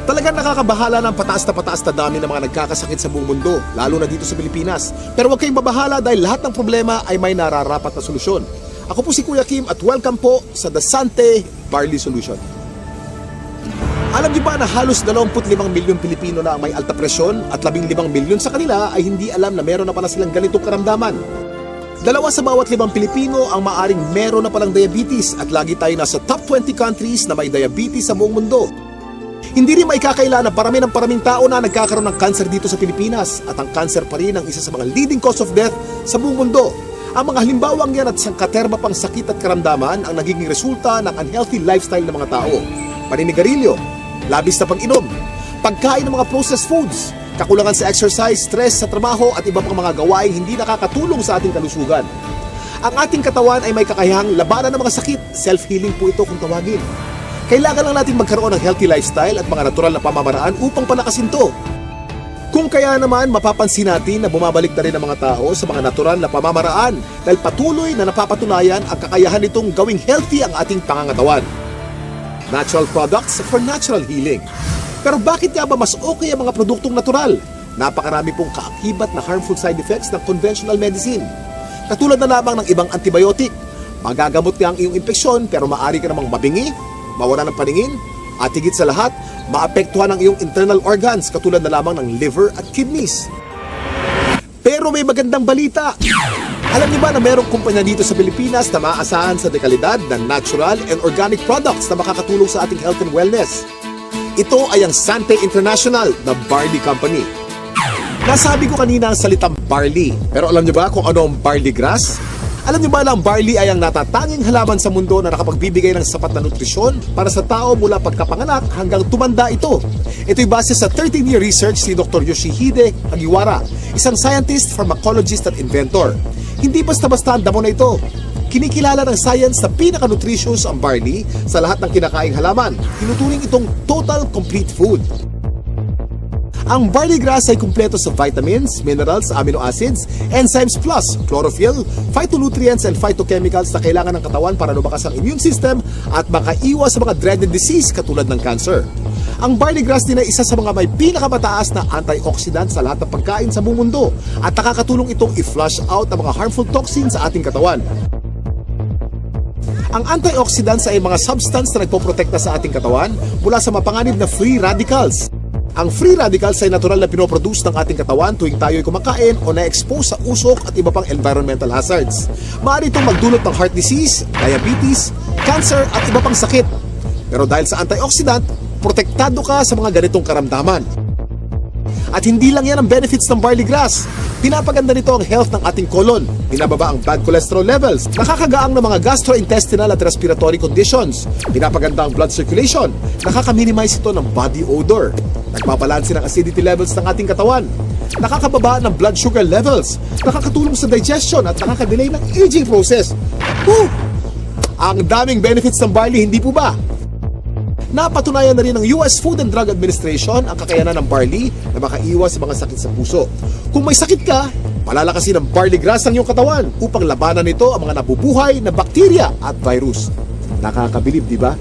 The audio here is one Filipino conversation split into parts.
Talagang nakakabahala ng pataas na dami ng mga nagkakasakit sa buong mundo, lalo na dito sa Pilipinas. Pero huwag kayong mabahala dahil lahat ng problema ay may nararapat na solusyon. Ako po si Kuya Kim at welcome po sa The Sante Barley Solution. Alam niyo ba na halos 25 milyong Pilipino na ang may alta presyon at 15 milyon sa kanila ay hindi alam na meron na pala silang ganitong karamdaman? 2 sa bawat 5 Pilipino ang maaring meron na palang diabetes at lagi tayo nasa top 20 countries na may diabetes sa buong mundo. Hindi rin maikakaila na paraming tao na nagkakaroon ng cancer dito sa Pilipinas at ang cancer pa rin ang isa sa mga leading cause of death sa buong mundo. Ang mga halimbawang yan at sangkaterma pang sakit at karamdaman ang nagiging resulta ng unhealthy lifestyle ng mga tao. Paninigarilyo, labis na pag-inom, pagkain ng mga processed foods, kakulangan sa exercise, stress sa trabaho at iba pang mga gawaing hindi nakakatulong sa ating kalusugan. Ang ating katawan ay may kakayahang labanan ng mga sakit. Self-healing po ito kung tawagin. Kailangan lang natin magkaroon ng healthy lifestyle at mga natural na pamamaraan upang palakasin to. Kung kaya naman, mapapansin natin na bumabalik na rin ang mga tao sa mga natural na pamamaraan dahil patuloy na napapatunayan ang kakayahan nitong gawing healthy ang ating pangangatawan. Natural products for natural healing. Pero bakit nga ba mas okay ang mga produktong natural? Napakarami pong kaakibat na harmful side effects ng conventional medicine. Katulad na lamang ng ibang antibiotic. Magagamot nga ang iyong impeksyon pero maaari ka namang mabingi, mawala ng paningin, at higit sa lahat, maapektuhan ang iyong internal organs katulad na lamang ng liver at kidneys. Pero may magandang balita. Alam niyo ba na mayroong kumpanya dito sa Pilipinas na maaasahan sa dekalidad ng natural and organic products na makakatulong sa ating health and wellness? Ito ay ang Sante International, the barley company. Nasabi ko kanina ang salitang barley, pero alam niyo ba kung ano ang barley grass? Alam niyo ba na ang barley ay ang natatanging halaman sa mundo na nakapagbibigay ng sapat na nutrisyon para sa tao mula pagkapanganak hanggang tumanda ito? Ito'y base sa 13-year research ni Dr. Yoshihide Hagiwara, isang scientist, pharmacologist at inventor. Hindi basta-basta ang damo na ito. Kinikilala ng science na pinaka-nutritious ang barley sa lahat ng kinakaing halaman. Tinuturing itong total complete food. Ang barley grass ay kumpleto sa vitamins, minerals, amino acids, enzymes plus chlorophyll, phytonutrients and phytochemicals na kailangan ng katawan para lumakas ang immune system at makaiwas sa mga dreaded disease katulad ng cancer. Ang barley grass din ay isa sa mga may pinakamataas na antioxidant sa lahat ng pagkain sa buong mundo at nakakatulong itong i-flush out ang mga harmful toxins sa ating katawan. Ang antioxidants ay mga substance na nagpoprotekta sa ating katawan mula sa mapanganib na free radicals. Ang free radicals ay natural na pinoproduce ng ating katawan tuwing tayo ay kumakain o na-expose sa usok at iba pang environmental hazards. Maaari itong magdulot ng heart disease, diabetes, cancer at iba pang sakit. Pero dahil sa antioxidant, protektado ka sa mga ganitong karamdaman. At hindi lang yan ang benefits ng barley grass. Pinapaganda nito ang health ng ating colon, binababa ang bad cholesterol levels, nakakagaang ng mga gastrointestinal at respiratory conditions, pinapaganda ang blood circulation, nakaka-minimize ito ng body odor, nagbabalanse ng acidity levels ng ating katawan, nakakababa ng blood sugar levels, nakakatulong sa digestion at nakaka-delay ng aging process. Woo! Ang daming benefits ng barley, hindi po ba? Napatunayan na rin ng US Food and Drug Administration ang kakayanan ng barley na makaiwas sa mga sakit sa puso. Kung may sakit ka, palalakasin ng barley grass ang iyong katawan upang labanan nito ang mga nabubuhay na bakterya at virus. Nakakabilib, di ba?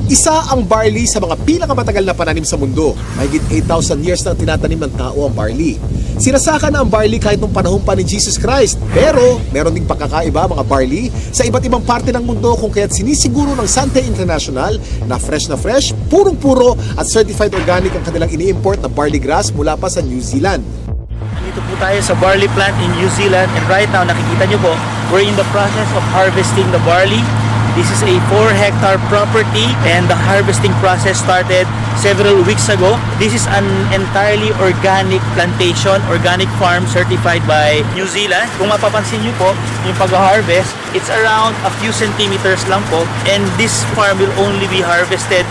Isa ang barley sa mga pinakamatagal na pananim sa mundo. Mahigit 8,000 years na tinatanim ng tao ang barley. Sinasaka na ang barley kahit nung panahon pa ni Jesus Christ. Pero meron ding pagkakaiba mga barley sa iba't ibang parte ng mundo kung kaya't sinisiguro ng Sante International na fresh, purong-puro at certified organic ang kanilang ini-import na barley grass mula pa sa New Zealand. Dito po tayo sa barley plant in New Zealand and right now nakikita nyo po, we're in the process of harvesting the barley. This is a 4-hectare property and the harvesting process started several weeks ago. This is an entirely organic plantation, organic farm certified by New Zealand. Kung mapapansin nyo po, yung pag-harvest, it's around a few centimeters lang po and this farm will only be harvested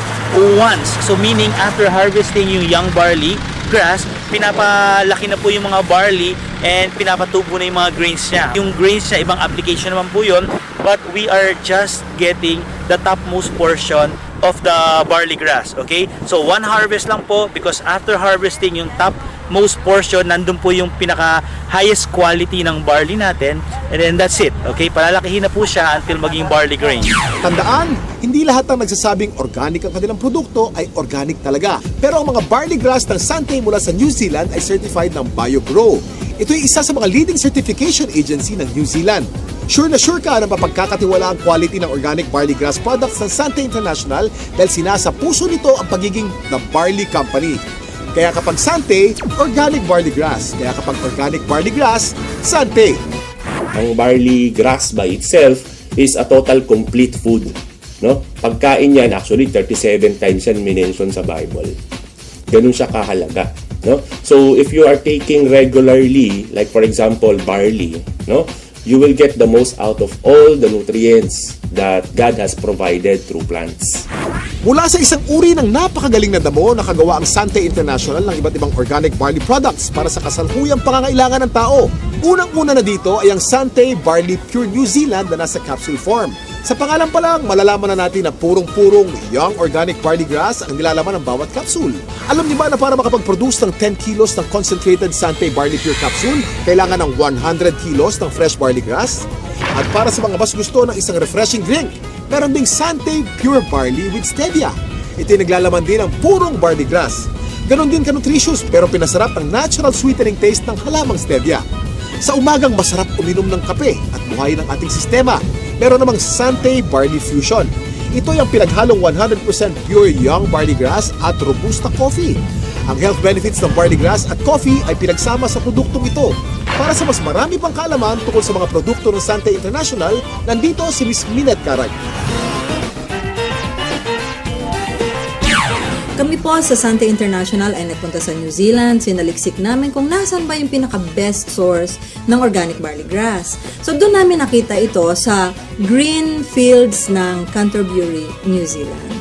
once. So meaning after harvesting yung young barley grass, pinapalaki na po yung mga barley and pinapatubo na yung mga grains niya. Yung grains niya, ibang application naman po yun, but we are just getting the topmost portion of the barley grass. Okay? So, one harvest lang po because after harvesting, yung top most portion, nandun po yung pinaka highest quality ng barley natin, and then that's it. Okay? Palalakihin na po siya until maging barley grain. Tandaan, hindi lahat ng nagsasabing organic ang kanilang produkto ay organic talaga. Pero ang mga barley grass ng Sante mula sa New Zealand ay certified ng BioGrow. Ito ay isa sa mga leading certification agency ng New Zealand. Sure na sure ka na mapagkakatiwala ang quality ng organic barley grass products ng Sante International dahil sinasa puso nito ang pagiging The Barley Company. Kaya kapag Sante, organic barley grass. Kaya kapag organic barley grass, Sante. Ang barley grass by itself is a total complete food. No? Pagkain yan, actually 37 times yan minention sa Bible. Ganun siya kahalaga. No? So if you are taking regularly, like for example barley, no, you will get the most out of all the nutrients that God has provided through plants. Mula sa isang uri ng napakagaling na damo, nakagawa ang Sante International ng iba't ibang organic barley products para sa kasalukuyang pangangailangan ng tao. Unang-una na dito ay ang Sante Barley Pure New Zealand na nasa capsule form. Sa pangalan pa lang, malalaman na natin na purong-purong young organic barley grass ang nilalaman ng bawat capsule. Alam niyo ba na para makapag-produce ng 10 kilos ng concentrated Sante Barley Pure capsule, kailangan ng 100 kilos ng fresh barley grass? At para sa mga mas gusto ng isang refreshing drink, meron ding Sante Pure Barley with Stevia. Ito ay naglalaman din ng purong barley grass. Ganon din ka-nutritious pero pinasarap ang natural sweetening taste ng halamang stevia. Sa umagang masarap uminom ng kape at buhayin ang ating sistema. Meron namang Sante Barley Fusion. Ito ay ang pinaghalong 100% pure young barley grass at robusta coffee. Ang health benefits ng barley grass at coffee ay pinagsama sa produktong ito. Para sa mas marami pang kaalaman tungkol sa mga produkto ng Sante International, nandito si Ms. Minette Carag. Kami po sa Sante International ay nagpunta sa New Zealand. Sinaliksik namin kung nasan ba yung pinaka-best source ng organic barley grass. So doon namin nakita ito sa green fields ng Canterbury, New Zealand.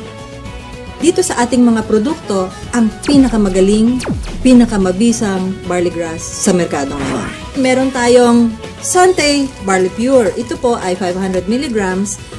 Dito sa ating mga produkto, ang pinakamagaling, pinakamabisang barley grass sa merkado ngayon. Meron tayong Sante Barley Pure. Ito po ay 500 mg,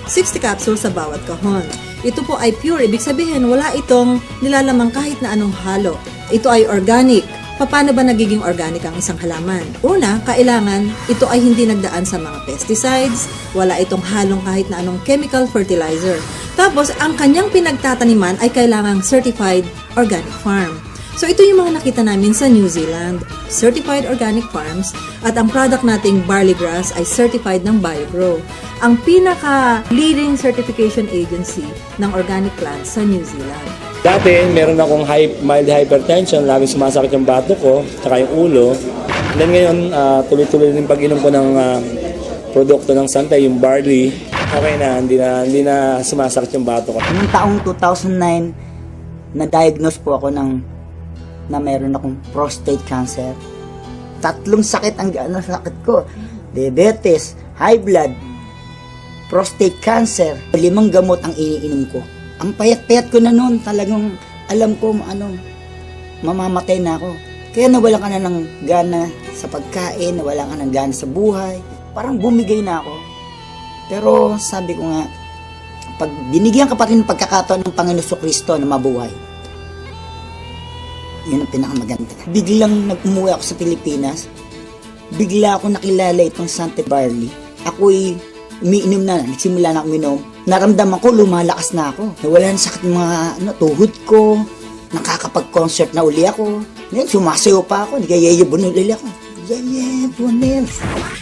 60 capsules sa bawat kahon. Ito po ay pure, ibig sabihin wala itong nilalamang kahit na anong halo. Ito ay organic. Paano ba nagiging organic ang isang halaman? Una, kailangan ito ay hindi nagdaan sa mga pesticides, wala itong halong kahit na anong chemical fertilizer. Tapos, ang kanyang pinagtataniman ay kailangang certified organic farm. So, ito yung mga nakita namin sa New Zealand, certified organic farms, at ang product nating barley grass ay certified ng BioGrow, ang pinaka-leading certification agency ng organic plants sa New Zealand. Dati, meron akong mild hypertension, laging sumasakit yung bato ko, saka yung ulo. And then ngayon, tuloy-tuloy din pag-inom ko ng produkto ng Sante, yung barley. Okay na, hindi na sumasakit yung bato ko. Noong taong 2009, na-diagnose po ako na meron akong prostate cancer. 3 sakit ang sakit ko. Diabetes, high blood, prostate cancer. 5 gamot ang iniinom ko. Ang payat-payat ko na noon, talagang alam ko mamamatay na ako. Kaya nawalan ka na ng gana sa pagkain, nawalan ka ng gana sa buhay. Parang bumigay na ako. Pero sabi ko nga, pag binigyan ka pa rin ng pagkakataon ng Panginoon Kristo na mabuhay, yun ang pinakamaganda. Biglang nag-umuwi ako sa Pilipinas. Bigla ako nakilala itong Sante Barley. Ako'y umiinom na. Nagsimula na ako uminom. Naramdaman ko, lumalakas na ako. Nawala na sakit mga tuhod ko. Nakakapag-concert na uli ako. Ngayon, sumasayo pa ako. Nagayayabon uli ako. Yayabon.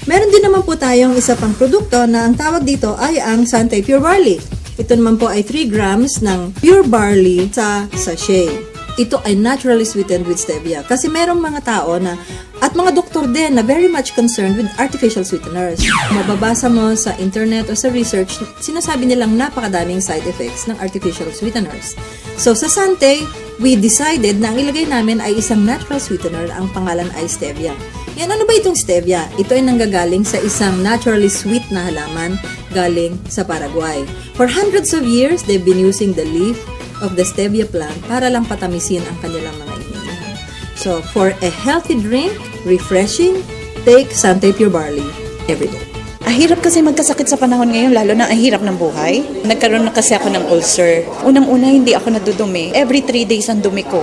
Meron din naman po tayong isa pang produkto na ang tawag dito ay ang Sante Pure Barley. Ito naman po ay 3 grams ng pure barley sa sachet. Ito ay naturally sweetened with stevia. Kasi merong mga tao na, at mga doktor din na very much concerned with artificial sweeteners. Mababasa mo sa internet o sa research, sinasabi nilang napakadaming side effects ng artificial sweeteners. So sa Sante, we decided na ang ilagay namin ay isang natural sweetener, ang pangalan ay stevia. Yan, ano ba itong stevia? Ito ay nanggagaling sa isang naturally sweet na halaman galing sa Paraguay. For hundreds of years, they've been using the leaf of the stevia plant para lang patamisin ang kanilang mga iniinom. So, for a healthy drink, refreshing, take Sante Pure Barley every day. Hirap kasi magkasakit sa panahon ngayon, lalo na ang hirap ng buhay. Nagkaroon na kasi ako ng ulcer. Unang-una, hindi ako nadudumi. Every 3 days ang dumi ko.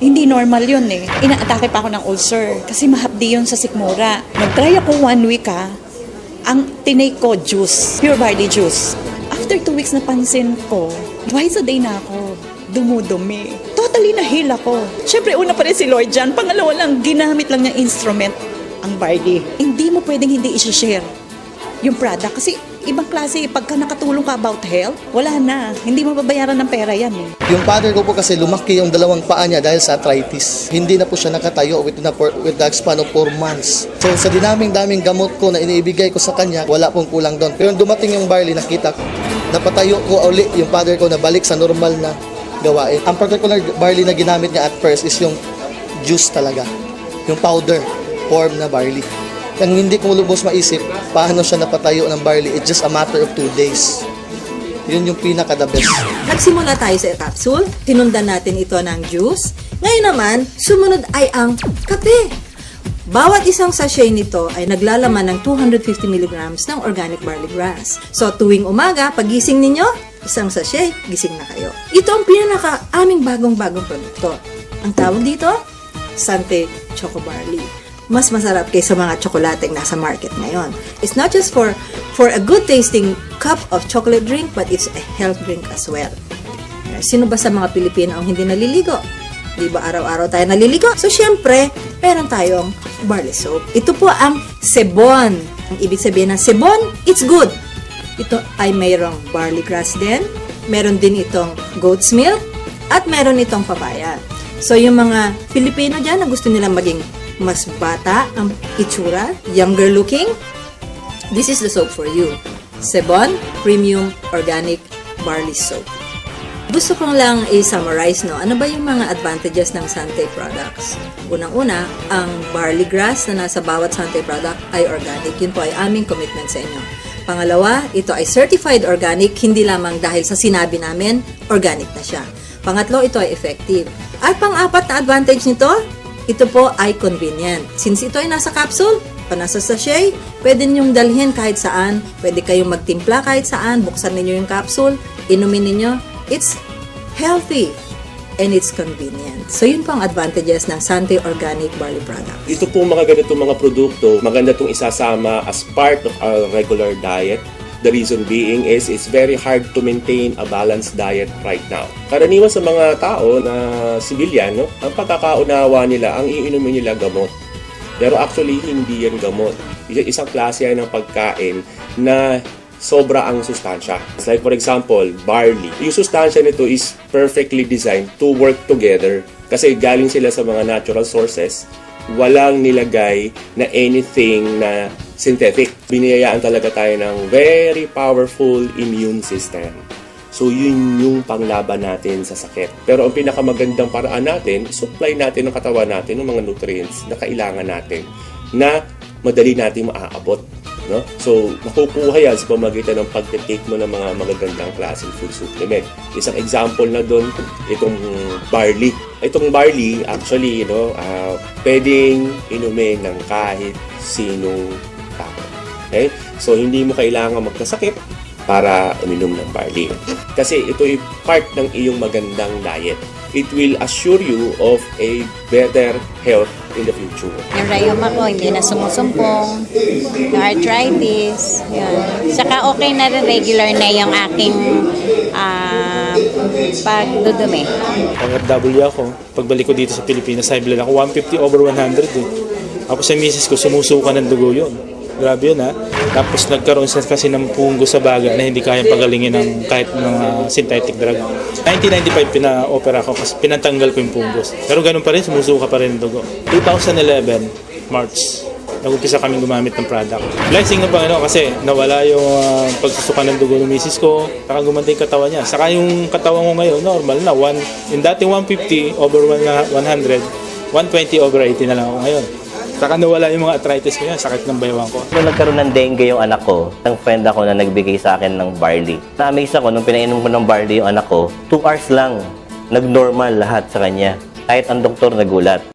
Hindi normal yun eh. Inaatake pa ako ng ulcer kasi mahapdi yun sa sikmura. Nag-try ako 1 week Ang tinake ko, juice. Pure barley juice. After 2 weeks napansin ko, twice a day na ako dumudumi. Totally na-heal ako. Siyempre, una pa rin si Lord dyan. Pangalawa lang, ginamit lang niyang instrument ang barley. Hindi mo pwedeng hindi i-share yung product kasi ibang klase, pagka nakatulong ka about health, wala na. Hindi mo babayaran ng pera yan eh. Yung father ko po kasi lumaki yung dalawang paa niya dahil sa arthritis. Hindi na po siya nakatayo with the span of 4 months. So sa daming gamot ko na iniibigay ko sa kanya, wala pong kulang doon. Pero dumating yung barley, nakita ko, napatayo ko uli yung father ko na balik sa normal na gawain. Ang particular barley na ginamit niya at first is yung juice talaga. Yung powder form na barley. Ang hindi ko lubos maisip, paano siya napatayo ng barley, it's just a matter of 2 days. Yun yung pinaka-the best. Nagsimula tayo sa capsule, tinundan natin ito ng juice. Ngayon naman, sumunod ay ang kape. Bawat isang sachet nito ay naglalaman ng 250 mg ng organic barley grass. So tuwing umaga, pagising ninyo, isang sachet, gising na kayo. Ito ang aming bagong-bagong produkto. Ang tawag dito, Sante Choco Barley. Mas masarap kaysa mga tsokolateng nasa market ngayon. It's not just for a good tasting cup of chocolate drink, but it's a health drink as well. Sino ba sa mga Pilipino ang hindi naliligo? Di ba araw-araw tayo naliligo? So syempre, meron tayong barley soap. Ito po ang sebon. Ang ibig sabihin ng sebon, it's good. Ito ay mayroong barley grass din. Meron din itong goat's milk. At meron itong papaya. So yung mga Pilipino dyan na gusto nilang maging mas bata ang itsura, younger looking, this is the soap for you. Sebon Premium Organic Barley Soap. Gusto kong lang i-summarize, no? Ano ba yung mga advantages ng Sante products? Unang-una, ang barley grass na nasa bawat Sante product ay organic. Yun po ay aming commitment sa inyo. Pangalawa, ito ay certified organic, hindi lamang dahil sa sinabi namin, organic na siya. Pangatlo, ito ay effective. At pang-apat na advantage nito, ito po ay convenient. Since ito ay nasa capsule, o nasa sachet, pwede ninyong dalhin kahit saan, pwede kayong magtimpla kahit saan, buksan ninyo yung capsule, inumin ninyo. It's healthy and it's convenient. So yun po ang advantages ng Sante Organic Barley Product. Ito po mga ganitong mga produkto, maganda itong isasama as part of our regular diet. The reason being is it's very hard to maintain a balanced diet right now. Karaniwan sa mga tao na civilian, ang pagkakaunawa nila, ang iinumin nila gamot. Pero actually, hindi yan gamot. Isang klase yan ng pagkain na sobra ang sustansya. Like for example, barley. Yung sustansya nito is perfectly designed to work together. Kasi galing sila sa mga natural sources. Walang nilagay na anything na synthetic. Biniyayaan talaga tayo ng very powerful immune system. So yun yung panglaban natin sa sakit. Pero ang pinakamagandang paraan natin, supply natin ng katawan natin ng mga nutrients na kailangan natin na madali natin maaabot. No? So, makukuha yan sa pamagitan ng pag-take mo ng mga magagandang klaseng food supplement. Isang example na doon, itong barley. Itong barley, actually, pwedeng inumin ng kahit sinong tao. Okay? So, hindi mo kailangan magkasakit para uminom ng barley. Kasi ito ay part ng iyong magandang diet. It will assure you of a better health in the future. Yung rayuma ko, hindi na sumusumpong. Yung arthritis. Yun. Saka okay na rin, regular na yung aking pagdudumi. OFW ako. Pagbalik ko dito sa Pilipinas, high blood ako. 150/100 eh. Ako sa misis ko, sumusuka ng dugo yun. Grabe yun ha. Tapos nagkaroon siya kasi ng punggo sa baga na hindi kayang pagalingin ng kahit ng synthetic drug. 1995 pina-opera ko kasi pinatanggal ko yung punggos. Pero ganun pa rin, sumusuka pa rin ng dugo. 2011, March, nag-umpisa kaming gumamit ng product. Blessing ng Panginoon kasi nawala yung pagsusuka ng dugo ng misis ko, saka gumanda yung katawan niya. Saka yung katawan ko ngayon, normal na. Yung dati 150/100, 120/80 na lang ako ngayon. Saka nawala yung mga arthritis ko yan, sakit ng baywang ko. Nung nagkaroon ng dengue yung anak ko, ang friend ako na nagbigay sa akin ng barley. Na-amaze ako nung pinainom ko ng barley yung anak ko, 2 hours lang, nag-normal lahat sa kanya. Kahit ang doktor nagulat.